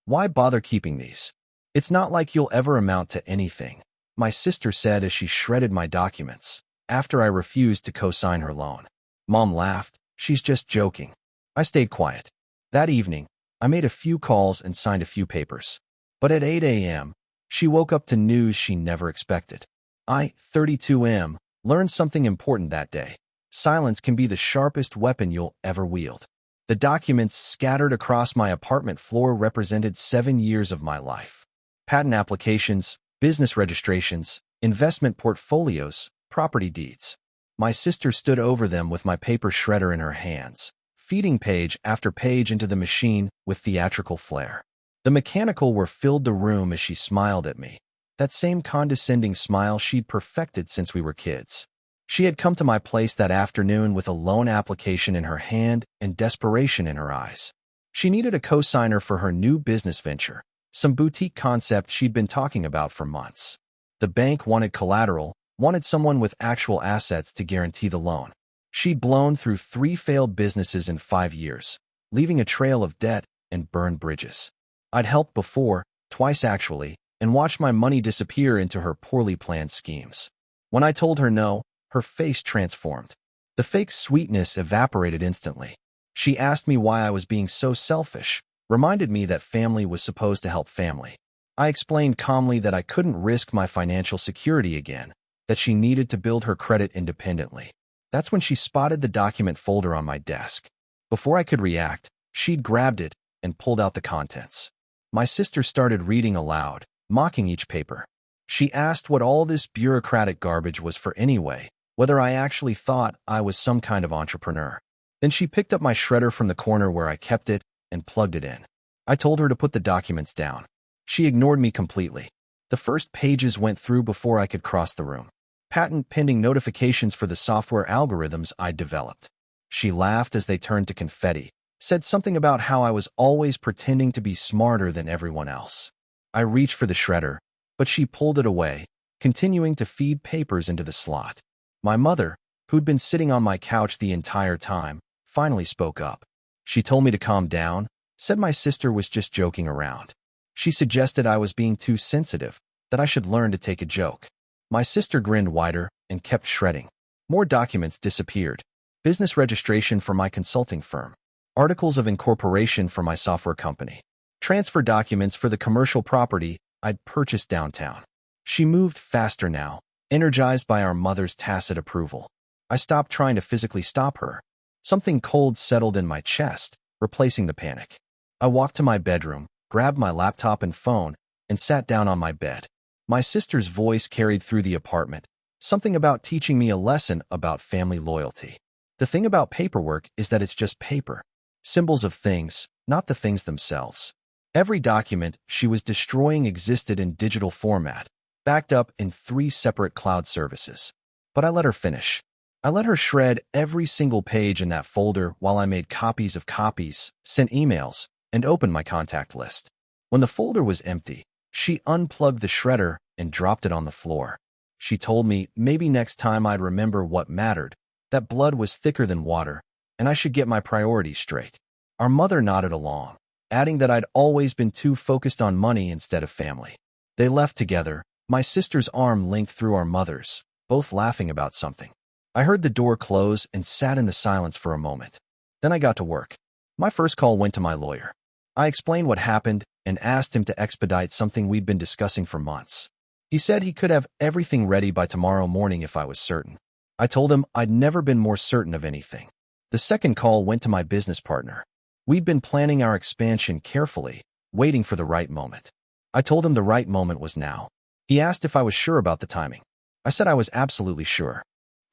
Why bother keeping these? It's not like you'll ever amount to anything, my sister said as she shredded my documents after I refused to co-sign her loan. Mom laughed. She's just joking. I stayed quiet. That evening, I made a few calls and signed a few papers. But at 8 a.m., she woke up to news she never expected. I, 32M, learned something important that day. Silence can be the sharpest weapon you'll ever wield. The documents scattered across my apartment floor represented 7 years of my life. Patent applications, business registrations, investment portfolios, property deeds. My sister stood over them with my paper shredder in her hands, feeding page after page into the machine with theatrical flair. The mechanical were filled the room as she smiled at me, that same condescending smile she'd perfected since we were kids. She had come to my place that afternoon with a loan application in her hand and desperation in her eyes. She needed a co-signer for her new business venture, some boutique concept she'd been talking about for months. The bank wanted collateral, wanted someone with actual assets to guarantee the loan. She'd blown through 3 failed businesses in 5 years, leaving a trail of debt and burned bridges. I'd helped before, twice actually, and watched my money disappear into her poorly planned schemes. When I told her no, her face transformed. The fake sweetness evaporated instantly. She asked me why I was being so selfish, reminded me that family was supposed to help family. I explained calmly that I couldn't risk my financial security again, that she needed to build her credit independently. That's when she spotted the document folder on my desk. Before I could react, she'd grabbed it and pulled out the contents. My sister started reading aloud, mocking each paper. She asked what all this bureaucratic garbage was for anyway, whether I actually thought I was some kind of entrepreneur. Then she picked up my shredder from the corner where I kept it and plugged it in. I told her to put the documents down. She ignored me completely. The first pages went through before I could cross the room. Patent pending notifications for the software algorithms I'd developed. She laughed as they turned to confetti, said something about how I was always pretending to be smarter than everyone else. I reached for the shredder, but she pulled it away, continuing to feed papers into the slot. My mother, who'd been sitting on my couch the entire time, finally spoke up. She told me to calm down, said my sister was just joking around. She suggested I was being too sensitive, that I should learn to take a joke. My sister grinned wider and kept shredding. More documents disappeared. Business registration for my consulting firm. Articles of incorporation for my software company. Transfer documents for the commercial property I'd purchased downtown. She moved faster now, energized by our mother's tacit approval. I stopped trying to physically stop her. Something cold settled in my chest, replacing the panic. I walked to my bedroom, grabbed my laptop and phone, and sat down on my bed. My sister's voice carried through the apartment, something about teaching me a lesson about family loyalty. The thing about paperwork is that it's just paper. Symbols of things, not the things themselves. Every document she was destroying existed in digital format, backed up in 3 separate cloud services. But I let her finish. I let her shred every single page in that folder while I made copies of copies, sent emails, and opened my contact list. When the folder was empty, she unplugged the shredder and dropped it on the floor. She told me maybe next time I'd remember what mattered, that blood was thicker than water, and I should get my priorities straight. Our mother nodded along, adding that I'd always been too focused on money instead of family. They left together, my sister's arm linked through our mother's, both laughing about something. I heard the door close and sat in the silence for a moment. Then I got to work. My first call went to my lawyer. I explained what happened and asked him to expedite something we'd been discussing for months. He said he could have everything ready by tomorrow morning if I was certain. I told him I'd never been more certain of anything. The second call went to my business partner. We'd been planning our expansion carefully, waiting for the right moment. I told him the right moment was now. He asked if I was sure about the timing. I said I was absolutely sure.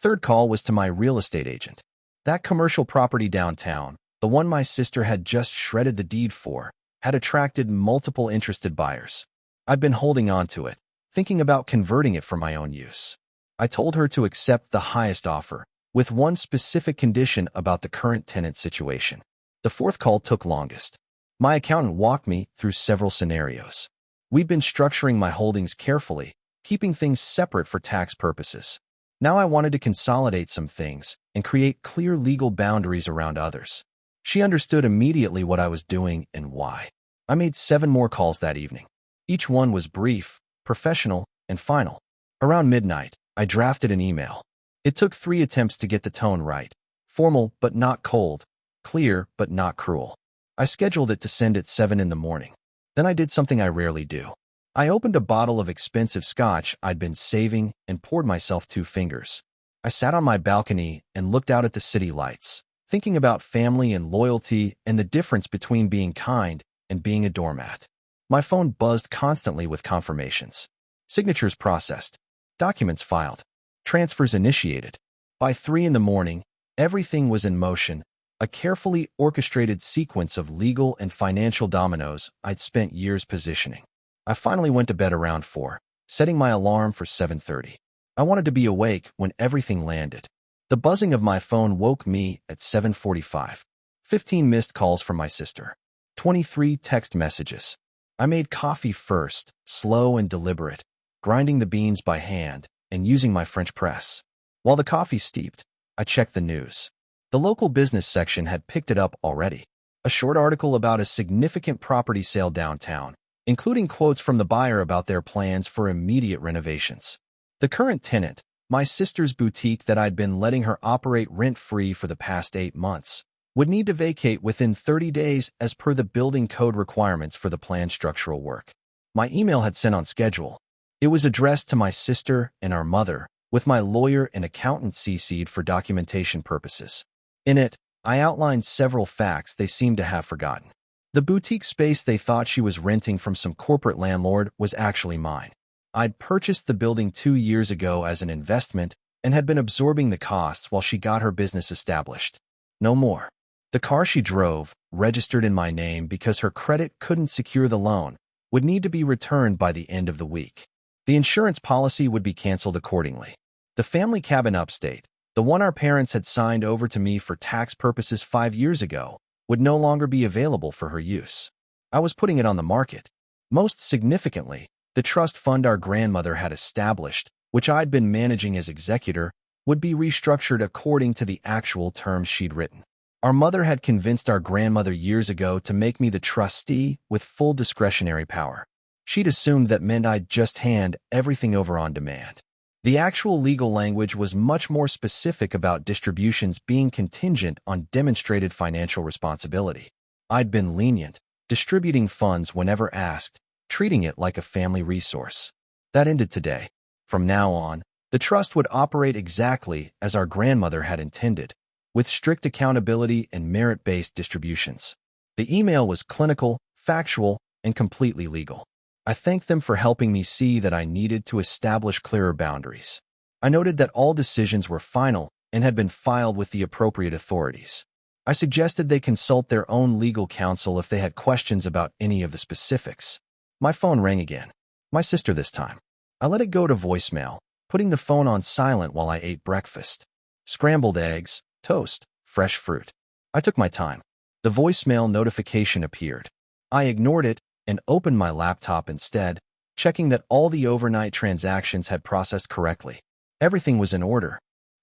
Third call was to my real estate agent. That commercial property downtown, the one my sister had just shredded the deed for, had attracted multiple interested buyers. I'd been holding on to it, thinking about converting it for my own use. I told her to accept the highest offer, with one specific condition about the current tenant situation. The fourth call took longest. My accountant walked me through several scenarios. We'd been structuring my holdings carefully, keeping things separate for tax purposes. Now I wanted to consolidate some things and create clear legal boundaries around others. She understood immediately what I was doing and why. I made 7 more calls that evening. Each one was brief, professional, and final. Around midnight, I drafted an email. It took 3 attempts to get the tone right. Formal but not cold, clear but not cruel. I scheduled it to send at 7 in the morning. Then I did something I rarely do. I opened a bottle of expensive scotch I'd been saving and poured myself 2 fingers. I sat on my balcony and looked out at the city lights, thinking about family and loyalty and the difference between being kind and being a doormat. My phone buzzed constantly with confirmations. Signatures processed. Documents filed. Transfers initiated. By 3 in the morning, everything was in motion, a carefully orchestrated sequence of legal and financial dominoes I'd spent years positioning. I finally went to bed around 4, setting my alarm for 7:30. I wanted to be awake when everything landed. The buzzing of my phone woke me at 7:45. 15 missed calls from my sister. 23 text messages. I made coffee first, slow and deliberate, grinding the beans by hand and using my French press. While the coffee steeped, I checked the news. The local business section had picked it up already. A short article about a significant property sale downtown, including quotes from the buyer about their plans for immediate renovations. The current tenant, my sister's boutique that I'd been letting her operate rent-free for the past 8 months, would need to vacate within 30 days as per the building code requirements for the planned structural work. My email had sent on schedule. It was addressed to my sister and our mother, with my lawyer and accountant CC'd for documentation purposes. In it, I outlined several facts they seemed to have forgotten. The boutique space they thought she was renting from some corporate landlord was actually mine. I'd purchased the building 2 years ago as an investment and had been absorbing the costs while she got her business established. No more. The car she drove, registered in my name because her credit couldn't secure the loan, would need to be returned by the end of the week. The insurance policy would be canceled accordingly. The family cabin upstate, the one our parents had signed over to me for tax purposes 5 years ago, would no longer be available for her use. I was putting it on the market. Most significantly, the trust fund our grandmother had established, which I'd been managing as executor, would be restructured according to the actual terms she'd written. Our mother had convinced our grandmother years ago to make me the trustee with full discretionary power. She'd assumed that meant I'd just hand everything over on demand. The actual legal language was much more specific about distributions being contingent on demonstrated financial responsibility. I'd been lenient, distributing funds whenever asked, treating it like a family resource. That ended today. From now on, the trust would operate exactly as our grandmother had intended, with strict accountability and merit-based distributions. The email was clinical, factual, and completely legal. I thanked them for helping me see that I needed to establish clearer boundaries. I noted that all decisions were final and had been filed with the appropriate authorities. I suggested they consult their own legal counsel if they had questions about any of the specifics. My phone rang again. My sister this time. I let it go to voicemail, putting the phone on silent while I ate breakfast. Scrambled eggs, toast, fresh fruit. I took my time. The voicemail notification appeared. I ignored it and opened my laptop instead, checking that all the overnight transactions had processed correctly. Everything was in order.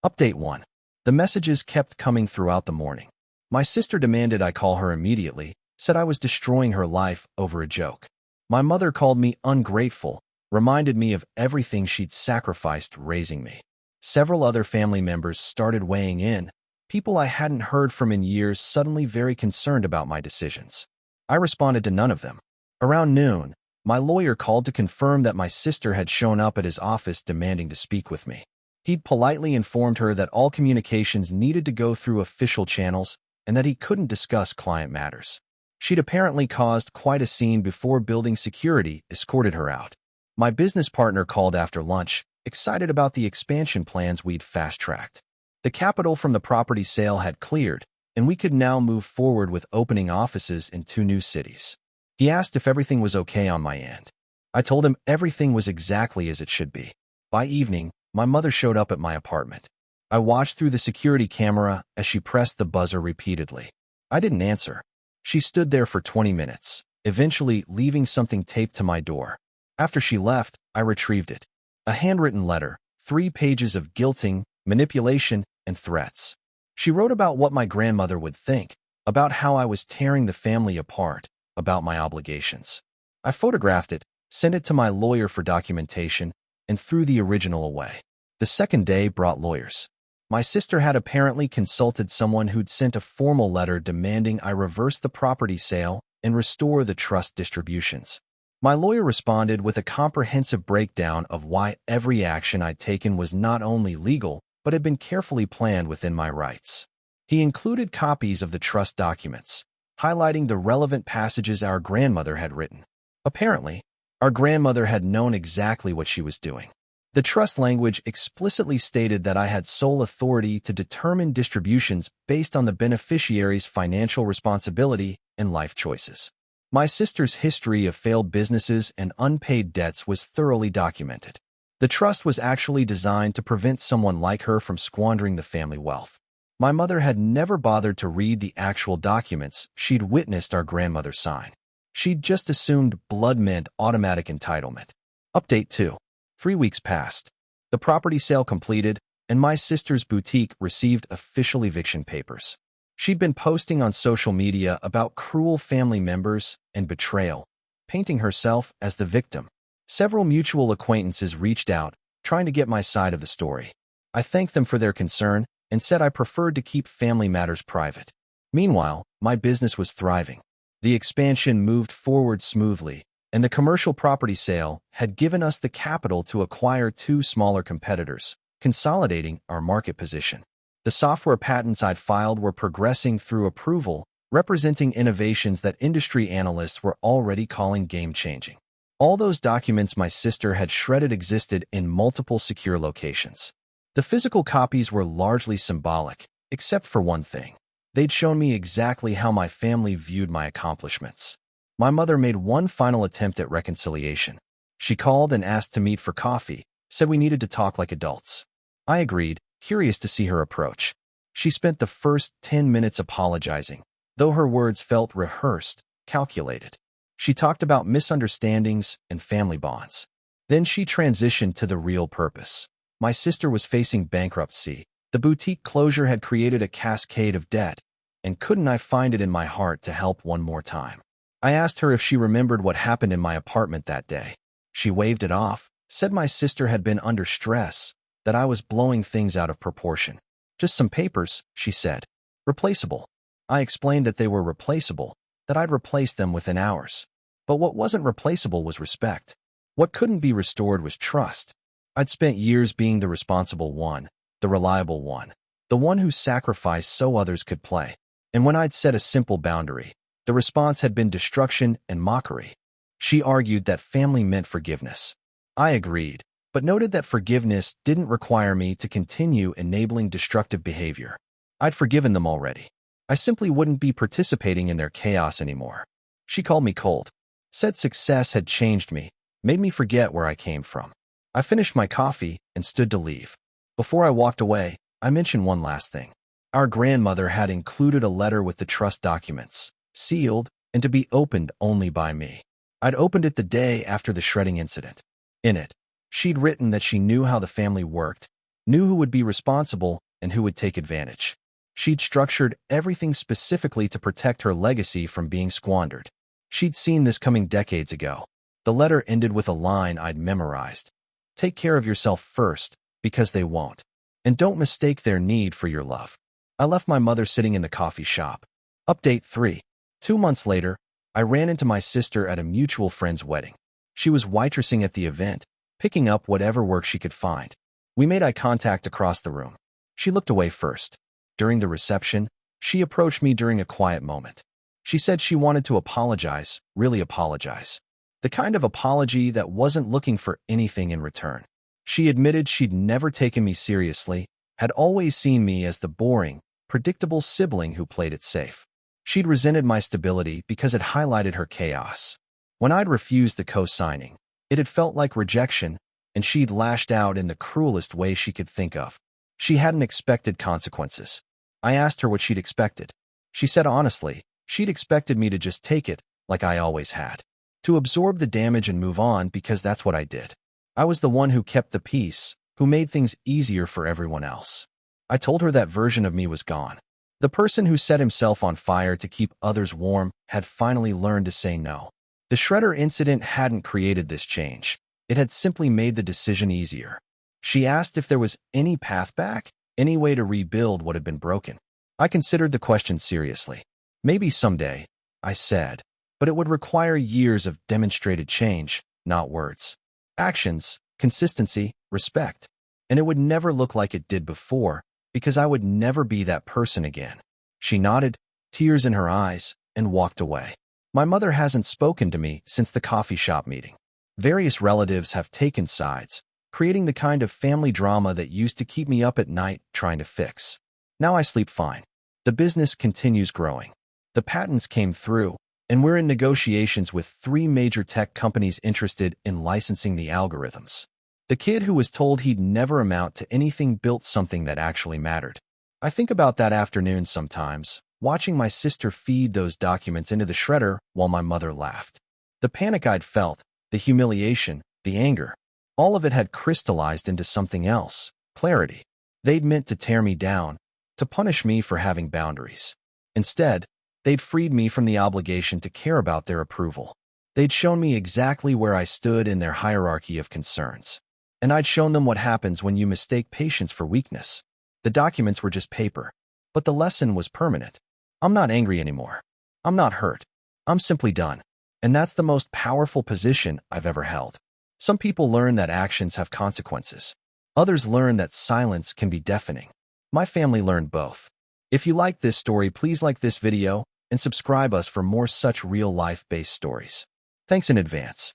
Update 1. The messages kept coming throughout the morning. My sister demanded I call her immediately, said I was destroying her life over a joke. My mother called me ungrateful, reminded me of everything she'd sacrificed raising me. Several other family members started weighing in, people I hadn't heard from in years suddenly very concerned about my decisions. I responded to none of them. Around noon, my lawyer called to confirm that my sister had shown up at his office demanding to speak with me. He'd politely informed her that all communications needed to go through official channels and that he couldn't discuss client matters. She'd apparently caused quite a scene before building security escorted her out. My business partner called after lunch, excited about the expansion plans we'd fast-tracked. The capital from the property sale had cleared, and we could now move forward with opening offices in 2 new cities. He asked if everything was okay on my end. I told him everything was exactly as it should be. By evening, my mother showed up at my apartment. I watched through the security camera as she pressed the buzzer repeatedly. I didn't answer. She stood there for 20 minutes, eventually leaving something taped to my door. After she left, I retrieved it. A handwritten letter, 3 pages of guilting, manipulation, and threats. She wrote about what my grandmother would think, about how I was tearing the family apart, about my obligations. I photographed it, sent it to my lawyer for documentation, and threw the original away. The second day brought lawyers. My sister had apparently consulted someone who'd sent a formal letter demanding I reverse the property sale and restore the trust distributions. My lawyer responded with a comprehensive breakdown of why every action I'd taken was not only legal, but had been carefully planned within my rights. He included copies of the trust documents, highlighting the relevant passages our grandmother had written. Apparently, our grandmother had known exactly what she was doing. The trust language explicitly stated that I had sole authority to determine distributions based on the beneficiary's financial responsibility and life choices. My sister's history of failed businesses and unpaid debts was thoroughly documented. The trust was actually designed to prevent someone like her from squandering the family wealth. My mother had never bothered to read the actual documents she'd witnessed our grandmother sign. She'd just assumed blood meant automatic entitlement. Update 2. 3 weeks passed. The property sale completed, and my sister's boutique received official eviction papers. She'd been posting on social media about cruel family members and betrayal, painting herself as the victim. Several mutual acquaintances reached out, trying to get my side of the story. I thanked them for their concern and said I preferred to keep family matters private. Meanwhile, my business was thriving. The expansion moved forward smoothly, and the commercial property sale had given us the capital to acquire 2 smaller competitors, consolidating our market position. The software patents I'd filed were progressing through approval, representing innovations that industry analysts were already calling game-changing. All those documents my sister had shredded existed in multiple secure locations. The physical copies were largely symbolic, except for one thing. They'd shown me exactly how my family viewed my accomplishments. My mother made one final attempt at reconciliation. She called and asked to meet for coffee, said we needed to talk like adults. I agreed, curious to see her approach. She spent the first 10 minutes apologizing, though her words felt rehearsed, calculated. She talked about misunderstandings and family bonds. Then she transitioned to the real purpose. My sister was facing bankruptcy. The boutique closure had created a cascade of debt, and couldn't I find it in my heart to help one more time? I asked her if she remembered what happened in my apartment that day. She waved it off, said my sister had been under stress, that I was blowing things out of proportion. Just some papers, she said. Replaceable. I explained that they were replaceable, that I'd replace them within hours. But what wasn't replaceable was respect. What couldn't be restored was trust. I'd spent years being the responsible one, the reliable one, the one who sacrificed so others could play. And when I'd set a simple boundary, the response had been destruction and mockery. She argued that family meant forgiveness. I agreed, but noted that forgiveness didn't require me to continue enabling destructive behavior. I'd forgiven them already. I simply wouldn't be participating in their chaos anymore. She called me cold, said success had changed me, made me forget where I came from. I finished my coffee and stood to leave. Before I walked away, I mentioned one last thing. Our grandmother had included a letter with the trust documents, sealed, and to be opened only by me. I'd opened it the day after the shredding incident. In it, she'd written that she knew how the family worked, knew who would be responsible and who would take advantage. She'd structured everything specifically to protect her legacy from being squandered. She'd seen this coming decades ago. The letter ended with a line I'd memorized. Take care of yourself first, because they won't. And don't mistake their need for your love. I left my mother sitting in the coffee shop. Update 3. 2 months later, I ran into my sister at a mutual friend's wedding. She was waitressing at the event, picking up whatever work she could find. We made eye contact across the room. She looked away first. During the reception, she approached me during a quiet moment. She said she wanted to apologize, really apologize. The kind of apology that wasn't looking for anything in return. She admitted she'd never taken me seriously, had always seen me as the boring, predictable sibling who played it safe. She'd resented my stability because it highlighted her chaos. When I'd refused the co-signing, it had felt like rejection, and she'd lashed out in the cruelest way she could think of. She hadn't expected consequences. I asked her what she'd expected. She said honestly, she'd expected me to just take it, like I always had. To absorb the damage and move on because that's what I did. I was the one who kept the peace, who made things easier for everyone else. I told her that version of me was gone. The person who set himself on fire to keep others warm had finally learned to say no. The shredder incident hadn't created this change. It had simply made the decision easier. She asked if there was any path back, any way to rebuild what had been broken. I considered the question seriously. Maybe someday, I said, but it would require years of demonstrated change, not words. Actions, consistency, respect. And it would never look like it did before, because I would never be that person again. She nodded, tears in her eyes, and walked away. My mother hasn't spoken to me since the coffee shop meeting. Various relatives have taken sides, creating the kind of family drama that used to keep me up at night trying to fix. Now I sleep fine. The business continues growing. The patents came through, and we're in negotiations with 3 major tech companies interested in licensing the algorithms. The kid who was told he'd never amount to anything built something that actually mattered. I think about that afternoon sometimes, watching my sister feed those documents into the shredder while my mother laughed. The panic I'd felt, the humiliation, the anger, all of it had crystallized into something else, clarity. They'd meant to tear me down, to punish me for having boundaries. Instead, they'd freed me from the obligation to care about their approval. They'd shown me exactly where I stood in their hierarchy of concerns. And I'd shown them what happens when you mistake patience for weakness. The documents were just paper, but the lesson was permanent. I'm not angry anymore. I'm not hurt. I'm simply done. And that's the most powerful position I've ever held. Some people learn that actions have consequences. Others learn that silence can be deafening. My family learned both. If you like this story, please like this video and subscribe us for more such real-life-based stories. Thanks in advance.